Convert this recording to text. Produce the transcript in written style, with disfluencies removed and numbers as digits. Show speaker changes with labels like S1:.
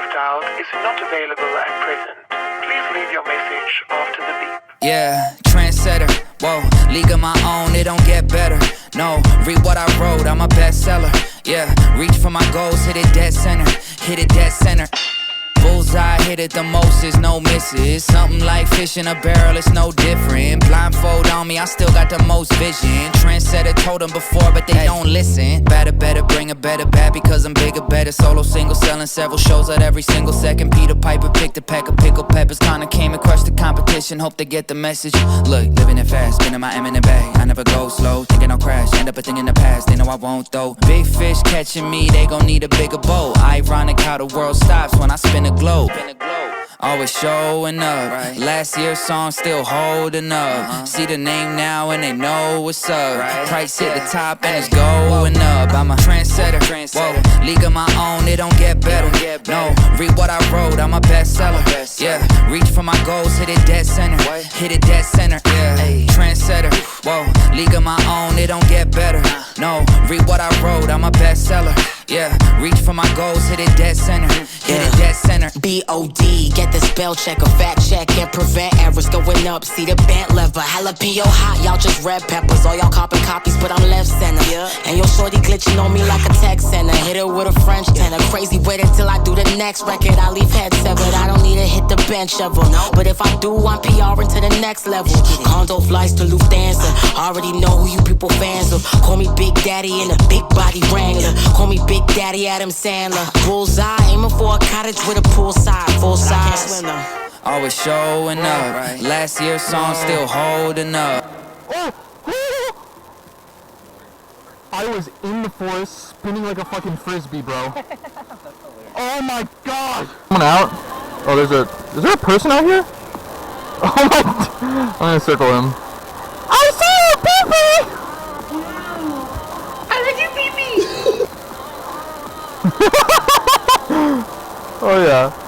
S1: have dialed is not available at present. Please leave your message after the beep.
S2: Yeah, trendsetter, whoa, league of my own, it don't get better. No, read what I wrote, I'm a bestseller. Yeah, reach for my goals, hit it dead center, hit it dead center. Bullseye, hit it the most, is no misses. Something like fish in a barrel, it's no different. Blindfold on me, I still got the most vision. Trendsetter told them before, but they don't listen. Better, bring a better bad because I'm bigger, better. Solo, single, selling several shows at every single second. Peter Piper picked a pack of pickled peppers. Kinda came and crushed the competition, hope they get the message. Look, living it fast, spinning my M in the bag. I never go slow, thinking I'll crash. End up a thing in the past, they know I won't though. Big fish catching me, they gon' need a bigger boat. Ironic how the world stops when I spin a globe. Always showing up. Last year's song still holding up. See the name now and they know what's up. Price hit the top and it's going up. I'm a trendsetter. Whoa, league of my own, it don't get better. No, read what I wrote, I'm a bestseller. Yeah, reach for my goals, hit it dead center. Hit it dead center. Yeah, trendsetter. Whoa, league of my own, it don't get better. No, read what I wrote, I'm a bestseller. Yeah, reach for my goals, hit it dead center. Hit it dead center.
S3: B.O.D. Get the spell check, a fact check, and prevent errors going up. See the bent lever, jalapeno hot, y'all just red peppers. All y'all copy copies, but I'm left center. And your shorty glitching on me like a text center. Hit it with a French tenor. Crazy waiting till I do the next record. I leave head severed. I don't need to hit the bench ever. But if I do, I'm PRing to the next level. Condo flights to Lufthansa. Already know who you people fans of. Call me Big Daddy in a big body Wrangler. Call me Big Daddy Adam Sandler. Bullseye, aiming for a cottage with a poolside, full size.
S2: Always showing up. Last year's song still holding up.
S4: I was in the forest spinning like a fucking frisbee, bro. Oh my god! Someone out? Oh, is there a person out here? Oh my! I'm gonna circle him. I see you, pee-pee! I like your pee-pee! Oh yeah.